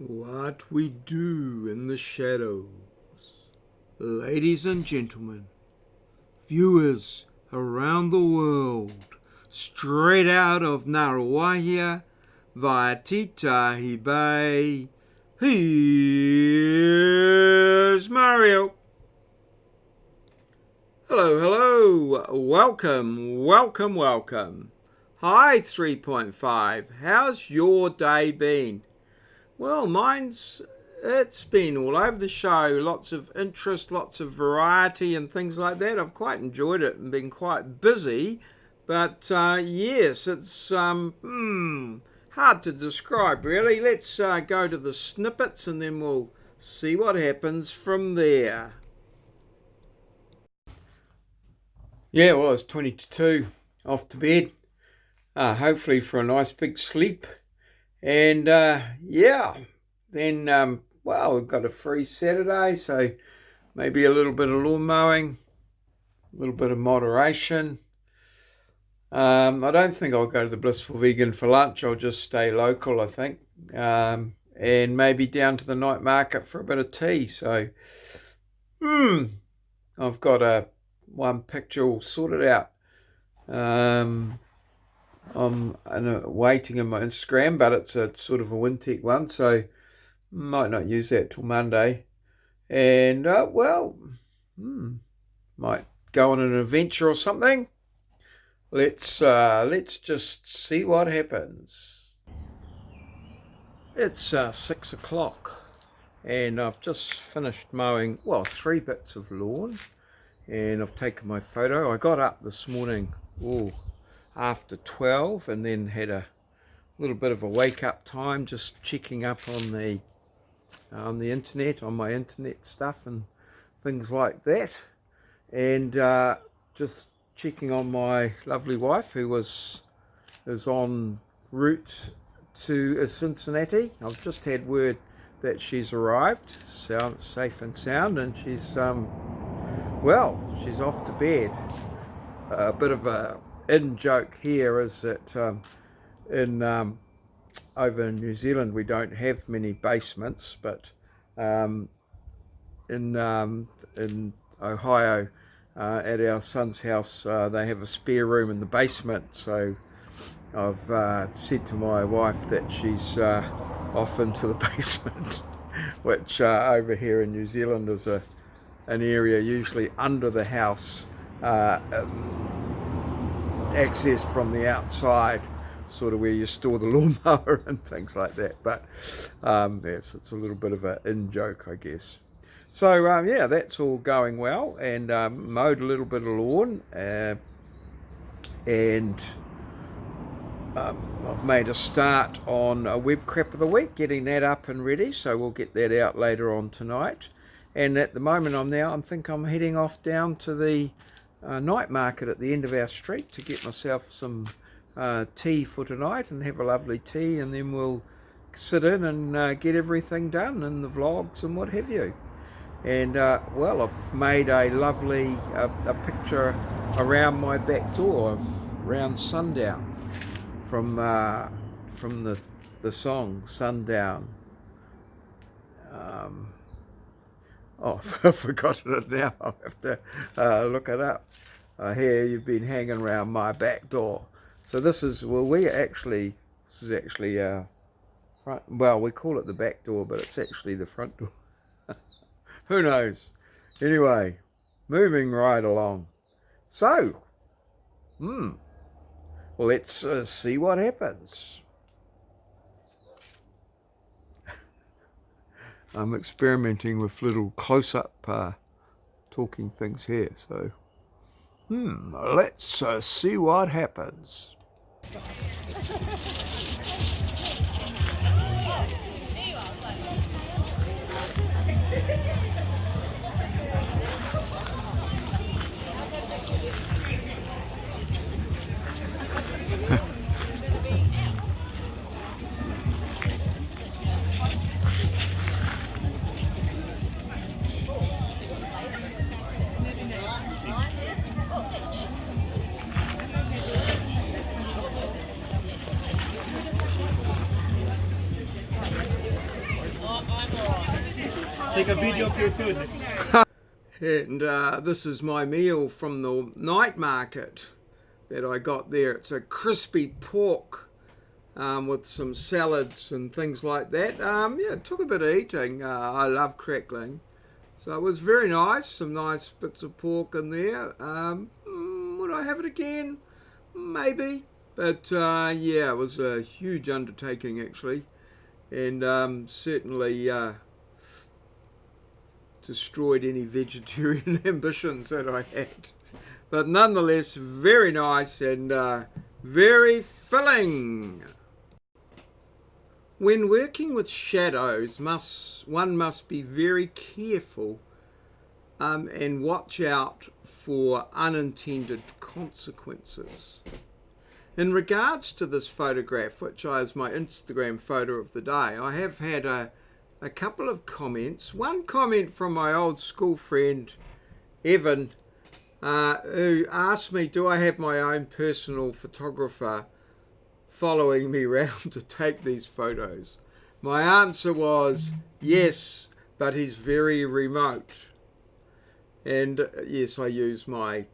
What we do in the shadows. Ladies and gentlemen, viewers around the world, straight out of Narawahia via Titahi Bay, here's Maurieo. Hello, welcome. Hi 3.5, how's your day been? Well, it's been all over the show, lots of interest, lots of variety and things like that. I've quite enjoyed it and been quite busy, but yes, it's hard to describe really. Let's go to the snippets and then we'll see what happens from there. Yeah, well, it's 20 to 2, off to bed, hopefully for a nice big sleep. And then we've got a free Saturday, so maybe a little bit of lawn mowing, a little bit of moderation. I don't think I'll go to the Blissful Vegan for lunch. I'll just stay local, I think, and maybe down to the night market for a bit of tea. So I've got one picture all sorted out. I'm waiting in my Instagram, but it's a sort of a Wintec one, so might not use that till Monday. And might go on an adventure or something. Let's just see what happens. It's 6 o'clock, and I've just finished mowing 3 bits of lawn, and I've taken my photo. I got up this morning after 12 and then had a little bit of a wake up time, just checking up on the internet, on my internet stuff and things like that, and just checking on my lovely wife who is en route to Cincinnati. I've just had word that she's arrived safe and sound, and she's she's off to bed. A bit of a in-joke here is that over in New Zealand we don't have many basements, but in Ohio at our son's house they have a spare room in the basement, so I've said to my wife that she's off into the basement, which over here in New Zealand is an area usually under the house, accessed from the outside, sort of where you store the lawnmower and things like that. But yes, it's a little bit of an in-joke, I guess. So that's all going well, and mowed a little bit of lawn, and I've made a start on a web crap of the week, getting that up and ready, so we'll get that out later on tonight. And at the moment I'm heading off down to the night market at the end of our street to get myself some tea for tonight and have a lovely tea, and then we'll sit in and get everything done in the vlogs and what have you. And I've made a lovely a picture around my back door around sundown from the song Sundown. I've forgotten it now. I'll have to look it up. Here, you've been hanging around my back door. So this is actually front. Well, we call it the back door, but it's actually the front door. Who knows? Anyway, moving right along. So, let's see what happens. I'm experimenting with little close-up talking things here, so let's see what happens. Take a video of your food. And this is my meal from the night market that I got there. It's a crispy pork with some salads and things like that. Yeah, it took a bit of eating. I love crackling. So it was very nice, some nice bits of pork in there. Would I have it again? Maybe. But yeah, it was a huge undertaking actually. And certainly destroyed any vegetarian ambitions that I had. But nonetheless, very nice and very filling. When working with shadows, one must be very careful and watch out for unintended consequences. In regards to this photograph, which is my Instagram photo of the day, I have had a couple of comments. One comment from my old school friend, Evan, who asked me, do I have my own personal photographer following me around to take these photos? My answer was yes, but he's very remote. And yes, I use my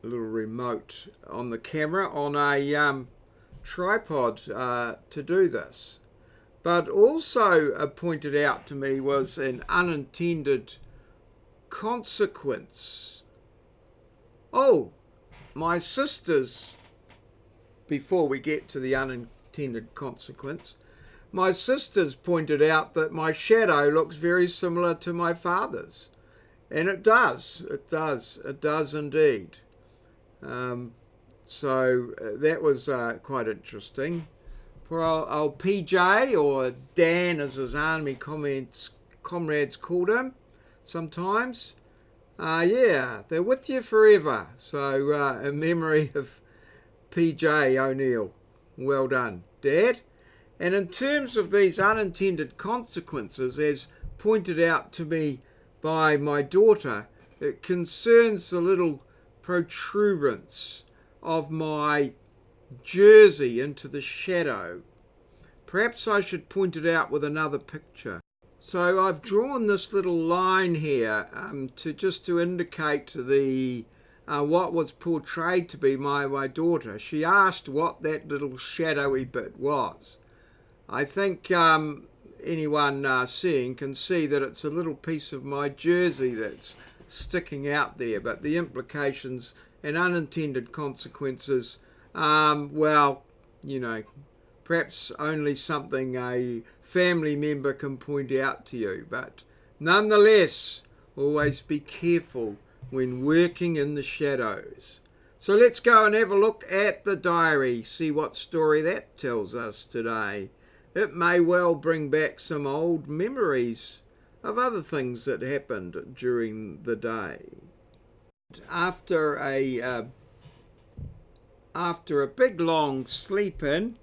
little remote on the camera on a tripod to do this. But also pointed out to me was an unintended consequence. Oh, my sisters, before we get to the unintended consequence, my sisters pointed out that my shadow looks very similar to my father's. And it does indeed. So that was quite interesting. For old PJ, or Dan as his army comrades called him sometimes. Yeah, they're with you forever. So in memory of PJ O'Neill. Well done, Dad. And in terms of these unintended consequences, as pointed out to me by my daughter, it concerns the little protuberance of my jersey into the shadow. Perhaps I should point it out with another picture. So I've drawn this little line here to indicate the what was portrayed to be my daughter. She asked what that little shadowy bit was. I think anyone seeing can see that it's a little piece of my jersey that's sticking out there, but the implications and unintended consequences, well, you know, perhaps only something a family member can point out to you, but nonetheless, always be careful when working in the shadows. So let's go and have a look at the diary, see what story that tells us today. It may well bring back some old memories of other things that happened during the day. After a big long sleep in,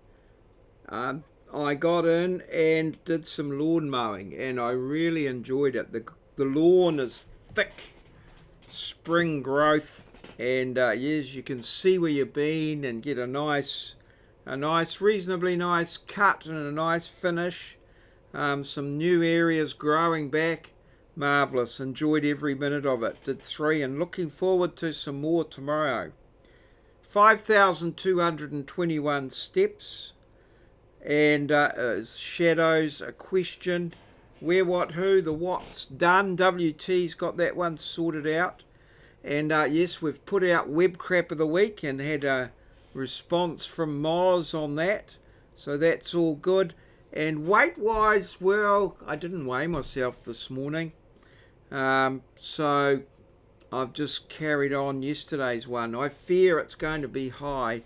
I got in and did some lawn mowing, and I really enjoyed it. The lawn is thick, spring growth, and yes, you can see where you've been and get a nice, reasonably nice cut and a nice finish. Some new areas growing back. Marvellous. Enjoyed every minute of it. Did 3 and looking forward to some more tomorrow. 5,221 steps. And shadows, a question. Where, what, who, the what's done. WT's got that one sorted out. And yes, we've put out web crap of the week and had a response from Moz on that. So that's all good. And weight-wise, well, I didn't weigh myself this morning. So I've just carried on yesterday's one. I fear it's going to be high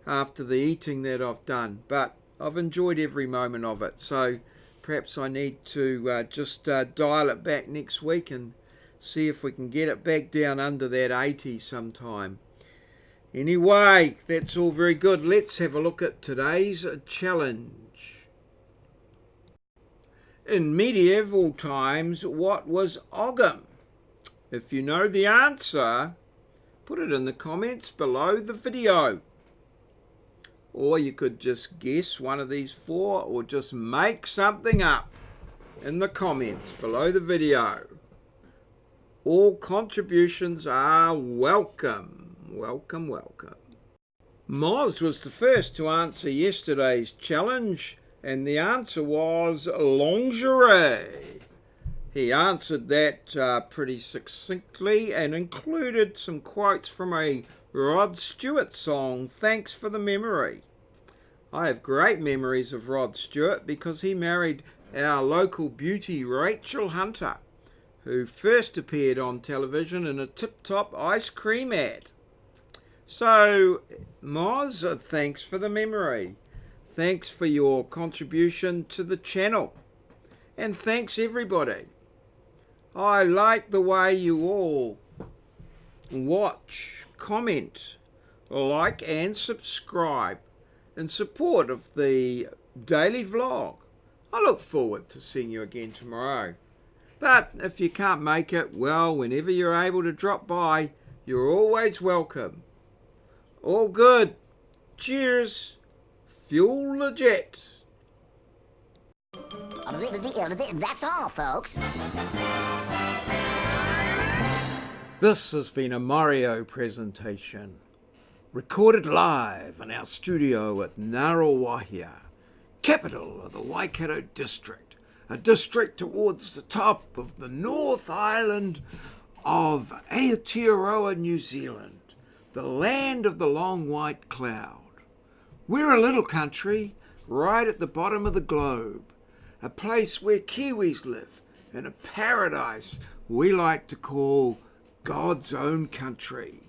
after the eating that I've done. But I've enjoyed every moment of it. So perhaps I need to just dial it back next week and see if we can get it back down under that 80 sometime. Anyway, that's all very good. Let's have a look at today's challenge. In medieval times, what was Ogham? If you know the answer, put it in the comments below the video. Or you could just guess one of these 4 or just make something up. in the comments below the video. All contributions are welcome. Welcome, welcome. Moz was the first to answer yesterday's challenge, and the answer was lingerie. He answered that pretty succinctly and included some quotes from a Rod Stewart song, Thanks for the Memory. I have great memories of Rod Stewart because he married our local beauty Rachel Hunter, who first appeared on television in a Tip Top ice cream ad. So, Moz, thanks for the memory. Thanks for your contribution to the channel. And thanks everybody. I like the way you all watch, comment, like and subscribe in support of the daily vlog. I look forward to seeing you again tomorrow. But if you can't make it, well, whenever you're able to drop by, you're always welcome. All good. Cheers. Fuel the jet. That's all, folks. This has been a maureo presentation, recorded live in our studio at Ngaruawahia, capital of the Waikato district, a district towards the top of the North Island of Aotearoa, New Zealand, the land of the long white cloud. We're a little country right at the bottom of the globe, a place where Kiwis live in a paradise we like to call God's own country.